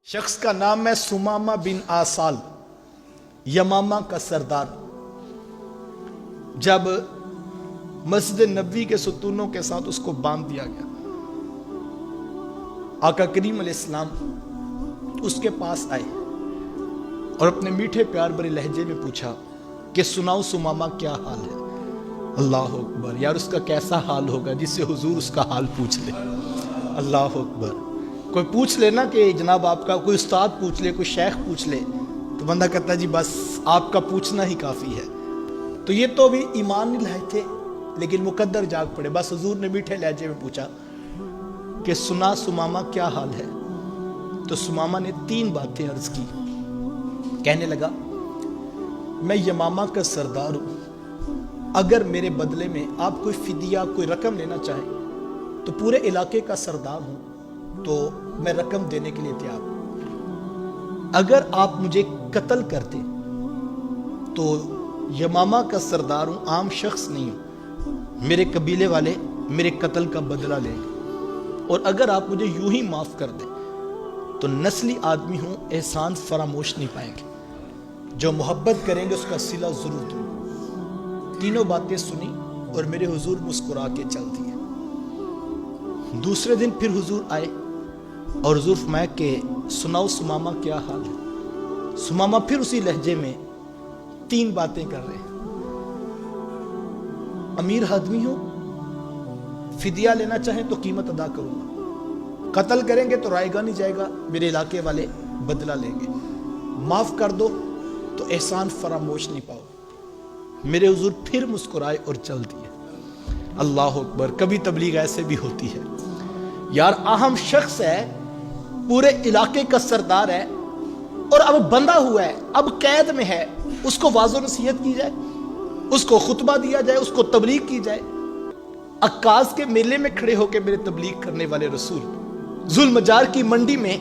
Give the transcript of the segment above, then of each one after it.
شخص کا نام ہے سمامہ بن آسال، یمامہ کا سردار۔ جب مسجد نبوی کے ستونوں کے ساتھ اس کو باندھ دیا گیا، آقا کریم علیہ السلام اس کے پاس آئے اور اپنے میٹھے پیار بھرے لہجے میں پوچھا کہ سناؤ سمامہ کیا حال ہے؟ اللہ اکبر، یار اس کا کیسا حال ہوگا جس سے حضور اس کا حال پوچھ لے۔ اللہ اکبر، کوئی پوچھ لے نا کہ جناب آپ کا، کوئی استاد پوچھ لے، کوئی شیخ پوچھ لے تو بندہ کہتا ہے جی بس آپ کا پوچھنا ہی کافی ہے۔ تو یہ تو بھی ایمان نہیں لائے تھے لیکن مقدر جاگ پڑے، بس حضور نے میٹھے لہجے میں پوچھا کہ سنا سمامہ کیا حال ہے؟ تو سمامہ نے 3 باتیں عرض کی۔ کہنے لگا میں یمامہ کا سردار ہوں، اگر میرے بدلے میں آپ کوئی فدیہ، کوئی رقم لینا چاہیں تو پورے علاقے کا سردار ہوں تو میں رقم دینے کے لیے تیار ہوں۔ اگر آپ مجھے قتل کرتے تو یمامہ کا سردار ہوں، عام شخص نہیں ہوں، میرے قبیلے والے میرے قتل کا بدلہ لیں گے، اور اگر آپ مجھے یوں ہی معاف کر دیں تو نسلی آدمی ہوں، احسان فراموش نہیں پائیں گے، جو محبت کریں گے اس کا صلہ ضرور دوں۔ تینوں باتیں سنی اور میرے حضور مسکرا کے چل دیے۔ دوسرے دن پھر حضور آئے اور حضور فرمایا کہ سناؤ سمامہ کیا حال ہے؟ سمامہ پھر اسی لہجے میں 3 باتیں کر رہے ہیں۔ امیر آدمی ہوں، فدیہ لینا چاہیں تو قیمت ادا کروں گا، قتل کریں گے تو رائے گا نہیں جائے گا، میرے علاقے والے بدلہ لیں گے، معاف کر دو تو احسان فراموش نہیں پاؤ۔ میرے حضور پھر مسکرائے اور چل دیے۔ اللہ اکبر، کبھی تبلیغ ایسے بھی ہوتی ہے یار، اہم شخص ہے، پورے علاقے کا سردار ہے اور اب بندہ ہوا ہے، اب قید میں ہے، اس کو واضح نصیحت کی جائے، اس کو خطبہ دیا جائے، اس کو تبلیغ کی جائے۔ عکاظ کے میلے میں کھڑے ہو کے میرے تبلیغ کرنے والے رسول، ذوالمجار کی منڈی میں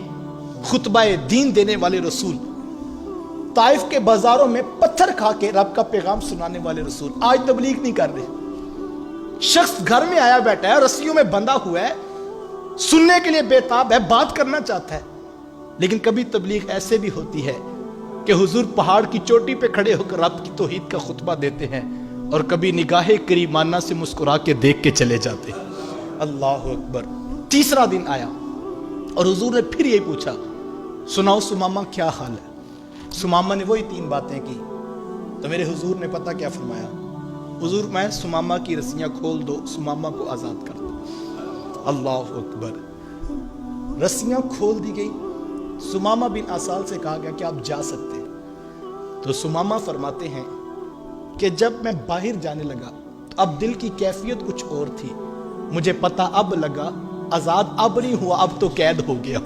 خطبہ دین دینے والے رسول، طائف کے بازاروں میں پتھر کھا کے رب کا پیغام سنانے والے رسول آج تبلیغ نہیں کر رہے۔ شخص گھر میں آیا بیٹھا ہے، رسیوں میں بندھا ہوا ہے، سننے کے لیے بےتاب ہے، بات کرنا چاہتا ہے، لیکن کبھی تبلیغ ایسے بھی ہوتی ہے کہ حضور پہاڑ کی چوٹی پہ کھڑے ہو کر رب کی توحید کا خطبہ دیتے ہیں اور کبھی نگاہ کریمانہ سے مسکرا کے دیکھ کے چلے جاتے ہیں۔ اللہ اکبر۔ تیسرا دن آیا اور حضور نے پھر یہی پوچھا سناؤ سمامہ کیا حال ہے؟ سمامہ نے وہی 3 باتیں کی تو میرے حضور نے پتہ کیا فرمایا؟ حضور میں سمامہ کی رسیاں کھول دو، سمامہ کو آزاد کر دو۔ اللہ اکبر۔ رسیاں کھول دی گئی، سمامہ بن آسال سے کہا گیا کہ آپ جا سکتے ہیں۔ تو سمامہ فرماتے ہیں کہ جب میں باہر جانے لگا تو اب دل کی کیفیت کچھ اور تھی، مجھے پتہ اب لگا آزاد اب نہیں ہوا، اب تو قید ہو گیا۔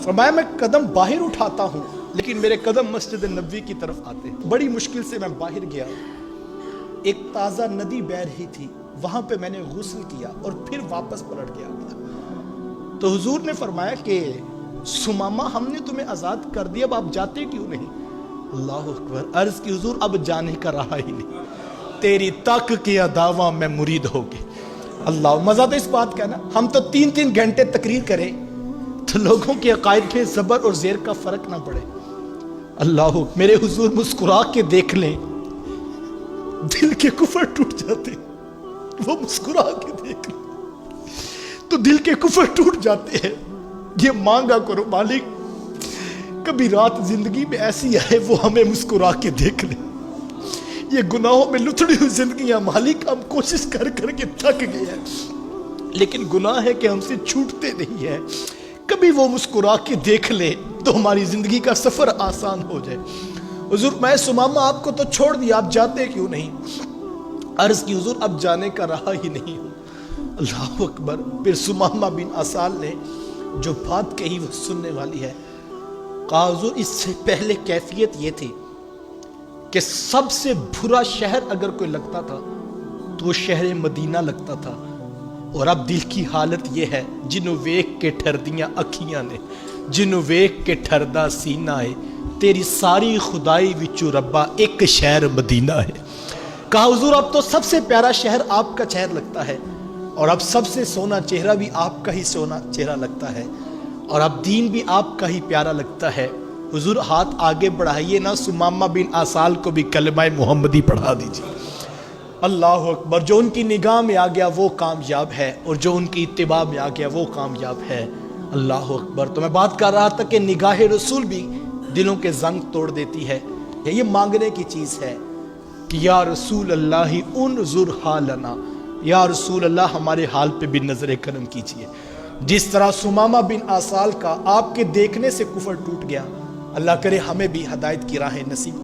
فرمایا میں قدم باہر اٹھاتا ہوں لیکن میرے قدم مسجد نبوی کی طرف آتے ہیں۔ بڑی مشکل سے میں باہر گیا، ایک تازہ ندی بہہ رہی تھی، وہاں پہ میں نے غسل کیا اور پھر واپس پلٹ گیا۔ تو حضور نے فرمایا کہ سمامہ ہم نے تمہیں آزاد کر دیا، اب آپ جاتے کیوں نہیں؟ اللہ اکبر۔ عرض کی حضور اب جانے کا رہا ہی نہیں، تیری تک کیا دعویٰ میں مرید ہو گئی۔ اللہ، مزہ تو اس بات کا نا، ہم تو 3 گھنٹے تقریر کریں تو لوگوں کے عقائد میں زبر اور زیر کا فرق نہ پڑے۔ اللہ، میرے حضور مسکرا کے دیکھ لیں، دل کے کفر ٹوٹ جاتے، وہ مسکرا کے دیکھ لیں تو دل کے کفر ٹوٹ جاتے ہیں۔ یہ مانگا کرو مالک کبھی رات زندگی میں ایسی آئے وہ ہمیں مسکرا کے دیکھ لیں۔ یہ گناہوں میں لتڑی ہوئی زندگیاں مالک ہم کوشش کر کر کے تھک گئے ہیں، لیکن گناہ ہے کہ ہم سے چھوٹتے نہیں ہیں، کبھی وہ مسکرا کے دیکھ لے تو ہماری زندگی کا سفر آسان ہو جائے۔ حضور میں سمامہ آپ کو تو چھوڑ دیا، آپ جاتے کیوں نہیں؟ عرض کی حضور اب جانے کا رہا ہی نہیں ہوں۔ اللہ اکبر۔ پھر سمامہ بن آسال نے جو بات کہی وہ سننے والی ہے۔ کہا حضور اس سے پہلے کیفیت یہ تھی کہ سب سے برا شہر اگر کوئی لگتا تھا تو وہ شہر مدینہ لگتا تھا، اور اب دل کی حالت یہ ہے جنوں ویکھ کے ٹھردیاں اکھیاں نے، جنوں ویکھ کے ٹھردا سینہ ہے، تیری ساری خدائی وچوں ربا ایک شہر مدینہ ہے۔ کہا حضور اب تو سب سے پیارا شہر آپ کا شہر لگتا ہے، اور اب سب سے سونا چہرہ بھی آپ کا ہی سونا چہرہ لگتا ہے۔ اور اب دین بھی آپ کا ہی پیارا لگتا ہے، حضور ہاتھ آگے بڑھائیے نا، سمامہ بن آسال کو بھی کلمہ محمدی پڑھا دیجیے۔ اللہ اکبر، جو ان کی نگاہ میں آ گیا وہ کامیاب ہے، اور جو ان کی اتباع میں آ گیا وہ کامیاب ہے۔ اللہ اکبر۔ تو میں بات کر رہا تھا کہ نگاہ رسول بھی دلوں کے زنگ توڑ دیتی ہے۔ یہ مانگنے کی چیز ہے کہ یا رسول اللہ انظر حالنا، یا رسول اللہ ہمارے حال پہ بھی نظر کرم کیجئے۔ جس طرح سمامہ بن آسال کا آپ کے دیکھنے سے کفر ٹوٹ گیا، اللہ کرے ہمیں بھی ہدایت کی راہ نصیب